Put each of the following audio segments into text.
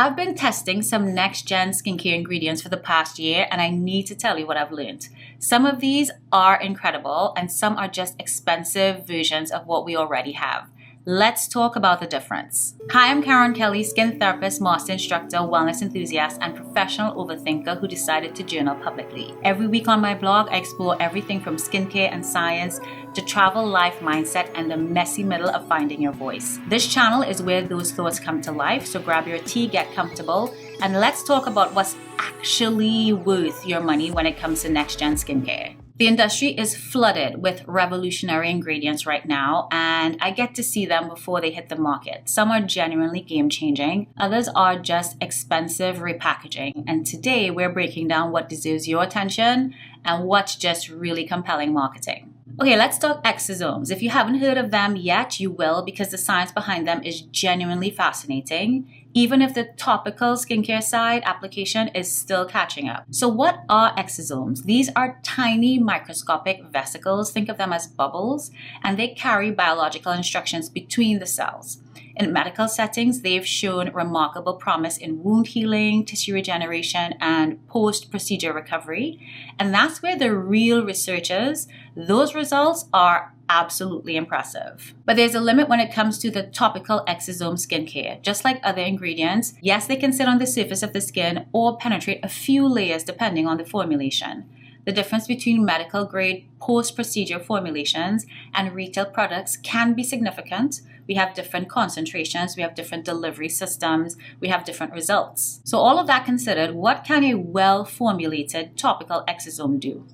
I've been testing some next-gen skincare ingredients for the past year, and I need to tell you what I've learned. Some of these are incredible, and some are just expensive versions of what we already have. Let's talk about the difference. Hi, I'm Karen Kelly, skin therapist, master instructor, wellness enthusiast, and professional overthinker who decided to journal publicly. Every week on my blog, I explore everything from skincare and science to travel, life, mindset, and the messy middle of finding your voice. This channel is where those thoughts come to life, so grab your tea, get comfortable, and let's talk about what's actually worth your money when it comes to next-gen skincare. The industry is flooded with revolutionary ingredients right now, and I get to see them before they hit the market. Some are genuinely game-changing, others are just expensive repackaging, and today we're breaking down what deserves your attention and what's just really compelling marketing. Okay, let's talk exosomes. If you haven't heard of them yet, you will, because the science behind them is genuinely fascinating, even if the topical skincare side application is still catching up. So what are exosomes? These are tiny microscopic vesicles, think of them as bubbles, and they carry biological instructions between the cells. In medical settings, they've shown remarkable promise in wound healing, tissue regeneration, and post-procedure recovery. And that's where the real research is. Those results are absolutely impressive. But there's a limit when it comes to the topical exosome skincare. Just like other ingredients, yes, they can sit on the surface of the skin or penetrate a few layers depending on the formulation. The difference between medical grade post-procedure formulations and retail products can be significant. We have different concentrations, we have different delivery systems, we have different results. So all of that considered, what can a well-formulated topical exosome do?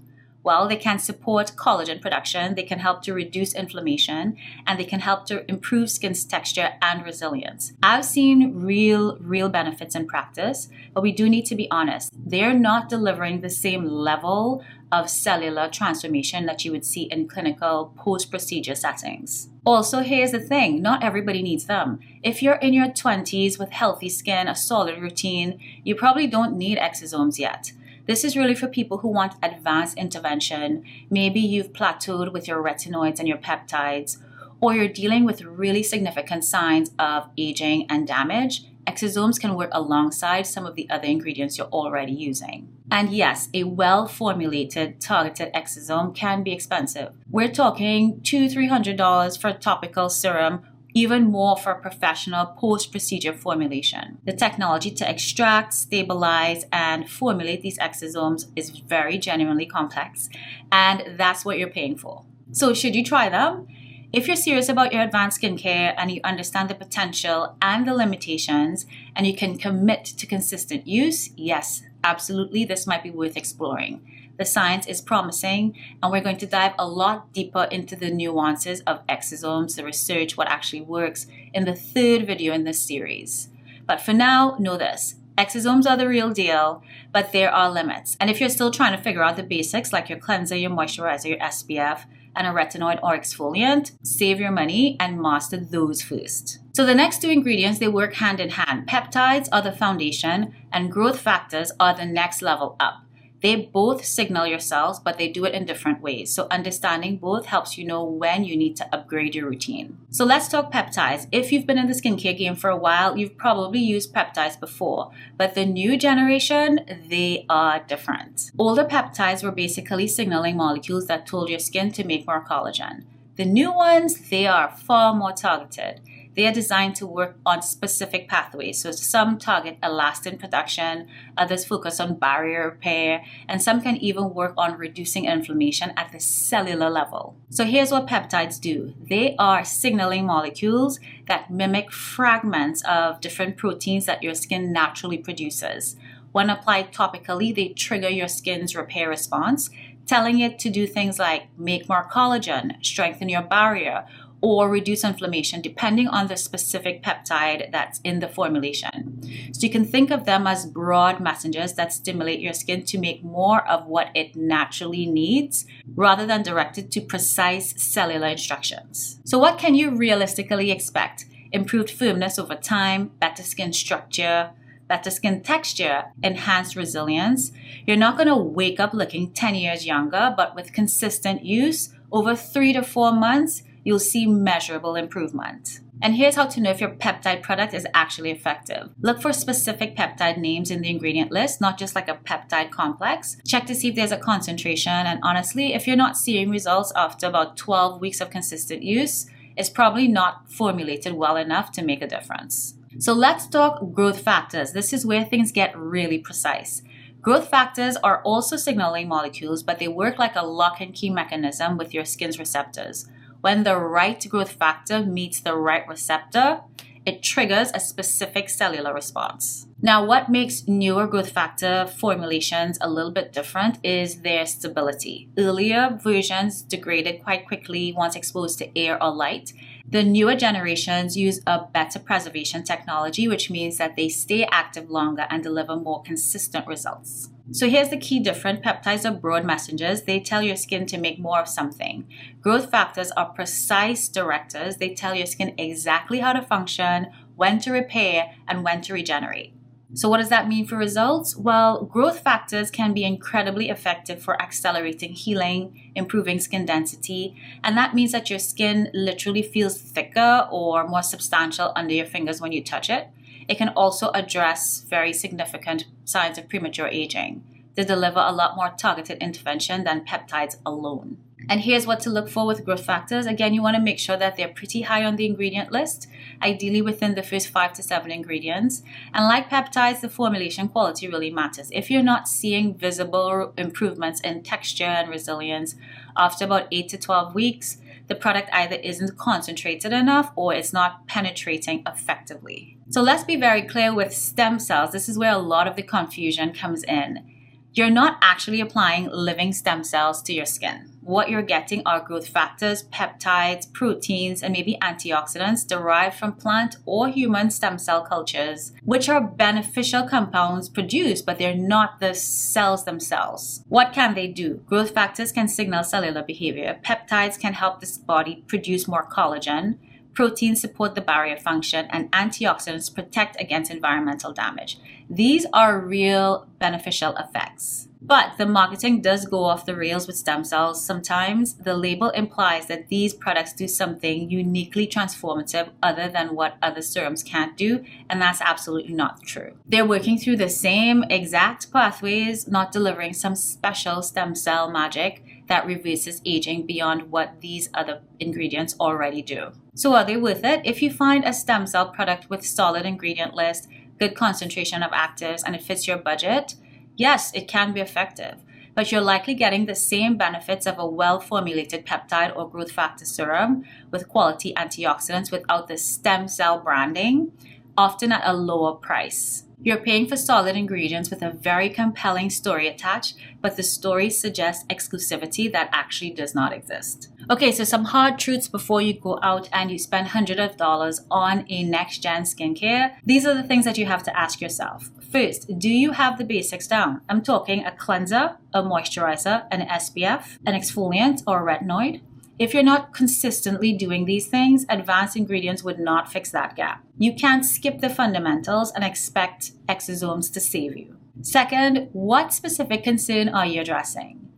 Well, they can support collagen production, they can help to reduce inflammation, and they can help to improve skin's texture and resilience. I've seen real benefits in practice, but we do need to be honest. They're not delivering the same level of cellular transformation that you would see in clinical post-procedure settings. Also, here's the thing, not everybody needs them. If you're in your 20s with healthy skin, a solid routine, you probably don't need exosomes yet. This is really for people who want advanced intervention. Maybe you've plateaued with your retinoids and your peptides, or you're dealing with really significant signs of aging and damage. Exosomes can work alongside some of the other ingredients you're already using. And yes, a well-formulated, targeted exosome can be expensive. We're talking $200-300 for a topical serum, even more for a professional post-procedure formulation. The technology to extract, stabilize, and formulate these exosomes is very genuinely complex, and that's what you're paying for. So should you try them? If you're serious about your advanced skincare and you understand the potential and the limitations, and you can commit to consistent use, yes, absolutely, this might be worth exploring. The science is promising, and we're going to dive a lot deeper into the nuances of exosomes, the research, what actually works in the third video in this series. But for now, know this. Exosomes are the real deal, but there are limits. And if you're still trying to figure out the basics like your cleanser, your moisturizer, your SPF, and a retinoid or exfoliant, save your money and master those first. So the next two ingredients, they work hand in hand. Peptides are the foundation, and growth factors are the next level up. They both signal your cells, but they do it in different ways. So understanding both helps you know when you need to upgrade your routine. So let's talk peptides. If you've been in the skincare game for a while, you've probably used peptides before, but the new generation, they are different. Older peptides were basically signaling molecules that told your skin to make more collagen. The new ones, they are far more targeted. They are designed to work on specific pathways. So some target elastin production, others focus on barrier repair, and some can even work on reducing inflammation at the cellular level. So here's what peptides do. They are signaling molecules that mimic fragments of different proteins that your skin naturally produces. When applied topically, they trigger your skin's repair response, telling it to do things like make more collagen, strengthen your barrier, or reduce inflammation depending on the specific peptide that's in the formulation. So you can think of them as broad messengers that stimulate your skin to make more of what it naturally needs rather than directed to precise cellular instructions. So what can you realistically expect? Improved firmness over time, better skin structure, better skin texture, enhanced resilience. You're not going to wake up looking 10 years younger, but with consistent use over 3 to 4 months, you'll see measurable improvement. And here's how to know if your peptide product is actually effective. Look for specific peptide names in the ingredient list, not just like a peptide complex. Check to see if there's a concentration. And honestly, if you're not seeing results after about 12 weeks of consistent use, it's probably not formulated well enough to make a difference. So let's talk growth factors. This is where things get really precise. Growth factors are also signaling molecules, but they work like a lock and key mechanism with your skin's receptors. When the right growth factor meets the right receptor, it triggers a specific cellular response. Now, what makes newer growth factor formulations a little bit different is their stability. Earlier versions degraded quite quickly once exposed to air or light. The newer generations use a better preservation technology, which means that they stay active longer and deliver more consistent results. So here's the key difference. Peptides are broad messengers. They tell your skin to make more of something. Growth factors are precise directors. They tell your skin exactly how to function, when to repair, and when to regenerate. So what does that mean for results? Well, growth factors can be incredibly effective for accelerating healing, improving skin density, and that means that your skin literally feels thicker or more substantial under your fingers when you touch it. It can also address very significant signs of premature aging. They deliver a lot more targeted intervention than peptides alone. And here's what to look for with growth factors. Again, you want to make sure that they're pretty high on the ingredient list, ideally within the first 5 to 7 ingredients. And like peptides, the formulation quality really matters. If you're not seeing visible improvements in texture and resilience after about 8 to 12 weeks, the product either isn't concentrated enough or it's not penetrating effectively. So let's be very clear with stem cells. This is where a lot of the confusion comes in. You're not actually applying living stem cells to your skin. What you're getting are growth factors, peptides, proteins, and maybe antioxidants derived from plant or human stem cell cultures, which are beneficial compounds produced, but they're not the cells themselves. What can they do? Growth factors can signal cellular behavior. Peptides can help this body produce more collagen. Proteins support the barrier function, and antioxidants protect against environmental damage. These are real beneficial effects. But the marketing does go off the rails with stem cells sometimes. The label implies that these products do something uniquely transformative other than what other serums can't do, and that's absolutely not true. They're working through the same exact pathways, not delivering some special stem cell magic that reverses aging beyond what these other ingredients already do. So are they worth it? If you find a stem cell product with solid ingredient list, good concentration of actives, and it fits your budget, yes, it can be effective, but you're likely getting the same benefits of a well-formulated peptide or growth factor serum with quality antioxidants without the stem cell branding, often at a lower price. You're paying for solid ingredients with a very compelling story attached, but the story suggests exclusivity that actually does not exist. Okay, so some hard truths before you go out and you spend hundreds of dollars on a next-gen skincare. These are the things that you have to ask yourself. First, do you have the basics down? I'm talking a cleanser, a moisturizer, an SPF, an exfoliant, or a retinoid. If you're not consistently doing these things, advanced ingredients would not fix that gap. You can't skip the fundamentals and expect Exosomes to save you. Second, what specific concern are you addressing?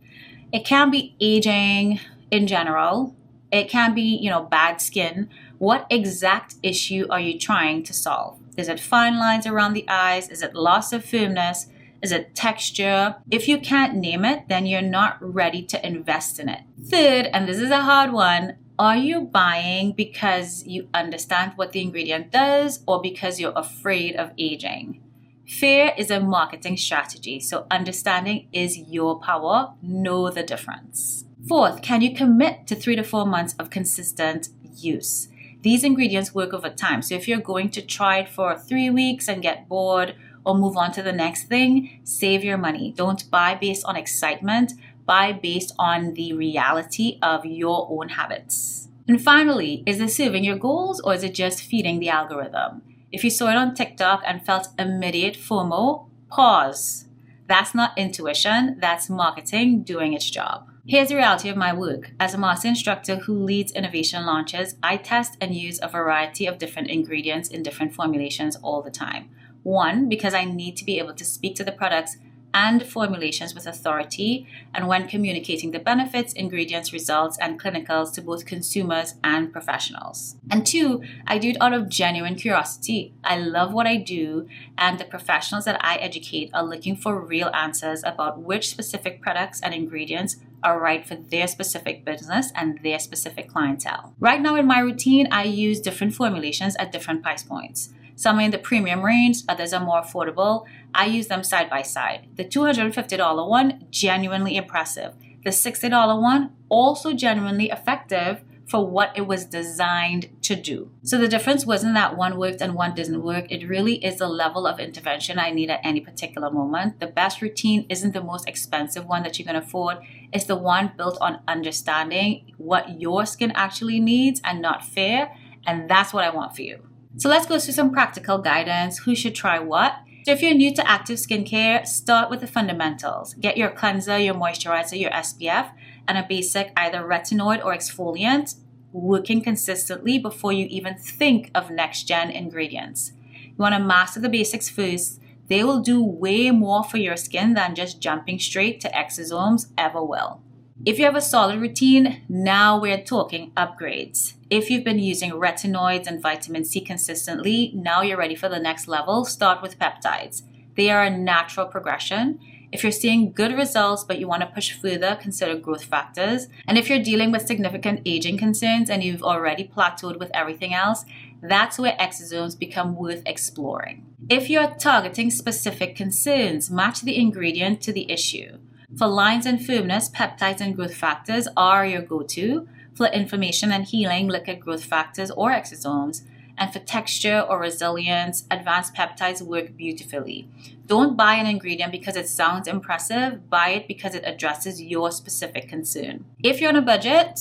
It can be aging in general. It can be, bad skin. What exact issue are you trying to solve? Is it fine lines around the eyes? Is it loss of firmness? Is it texture? If you can't name it, then you're not ready to invest in it. Third, and this is a hard one, are you buying because you understand what the ingredient does or because you're afraid of aging? Fear is a marketing strategy, so understanding is your power. Know the difference. Fourth, can you commit to 3 to 4 months of consistent use? These ingredients work over time, so if you're going to try it for 3 weeks and get bored, or move on to the next thing, save your money. Don't buy based on excitement, buy based on the reality of your own habits. And finally, is it serving your goals or is it just feeding the algorithm? If you saw it on TikTok and felt immediate FOMO, pause. That's not intuition, that's marketing doing its job. Here's the reality of my work. As a master instructor who leads innovation launches, I test and use a variety of different ingredients in different formulations all the time. One, because I need to be able to speak to the products and formulations with authority, and when communicating the benefits, ingredients, results, and clinicals to both consumers and professionals. And 2, I do it out of genuine curiosity. I love what I do, and the professionals that I educate are looking for real answers about which specific products and ingredients are right for their specific business and their specific clientele. Right now in my routine, I use different formulations at different price points. Some are in the premium range, others are more affordable. I use them side by side. The $250 one, genuinely impressive. The $60 one, also genuinely effective for what it was designed to do. So the difference wasn't that one worked and one didn't work. It really is the level of intervention I need at any particular moment. The best routine isn't the most expensive one that you can afford. It's the one built on understanding what your skin actually needs and not fear. And that's what I want for you. So let's go through some practical guidance. Who should try what? So if you're new to active skincare, start with the fundamentals. Get your cleanser, your moisturizer, your SPF, and a basic either retinoid or exfoliant working consistently before you even think of next-gen ingredients. You want to master the basics first. They will do way more for your skin than just jumping straight to Exosomes ever will. If you have a solid routine, now we're talking upgrades. If you've been using retinoids and vitamin C consistently, now you're ready for the next level. Start with peptides. They are a natural progression. If you're seeing good results but you want to push further, consider growth factors. And if you're dealing with significant aging concerns and you've already plateaued with everything else, that's where exosomes become worth exploring. If you're targeting specific concerns, match the ingredient to the issue. For lines and firmness, peptides and growth factors are your go-to. For inflammation and healing, look at growth factors or exosomes. And for texture or resilience, advanced peptides work beautifully. Don't buy an ingredient because it sounds impressive. Buy it because it addresses your specific concern. If you're on a budget,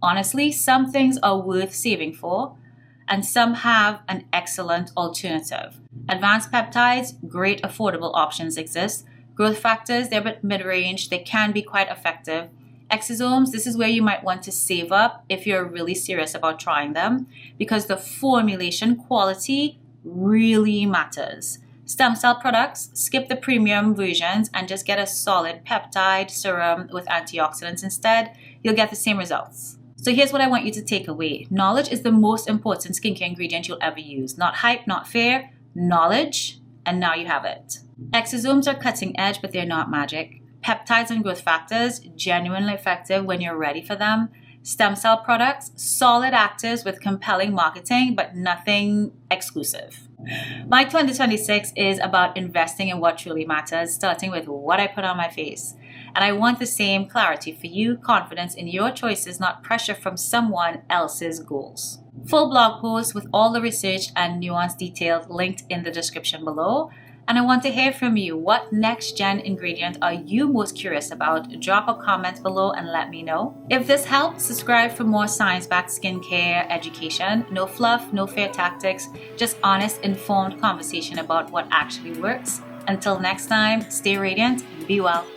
honestly, some things are worth saving for, and some have an excellent alternative. Advanced peptides, great affordable options exist. Growth factors, they're a bit mid-range. They can be quite effective. Exosomes, this is where you might want to save up if you're really serious about trying them, because the formulation quality really matters. Stem cell products, skip the premium versions and just get a solid peptide serum with antioxidants instead. You'll get the same results. So here's what I want you to take away. Knowledge is the most important skincare ingredient you'll ever use. Not hype, not fear, knowledge, and now you have it. Exosomes are cutting edge, but they're not magic. Peptides and growth factors, genuinely effective when you're ready for them. Stem cell products, solid actives with compelling marketing, but nothing exclusive. My 2026 is about investing in what truly matters, starting with what I put on my face. And I want the same clarity for you, confidence in your choices, not pressure from someone else's goals. Full blog post with all the research and nuanced details linked in the description below. And I want to hear from you. What next-gen ingredient are you most curious about? Drop a comment below and let me know. If this helped, subscribe for more science-backed skincare education. No fluff, no fear tactics, just honest, informed conversation about what actually works. Until next time, stay radiant, be well.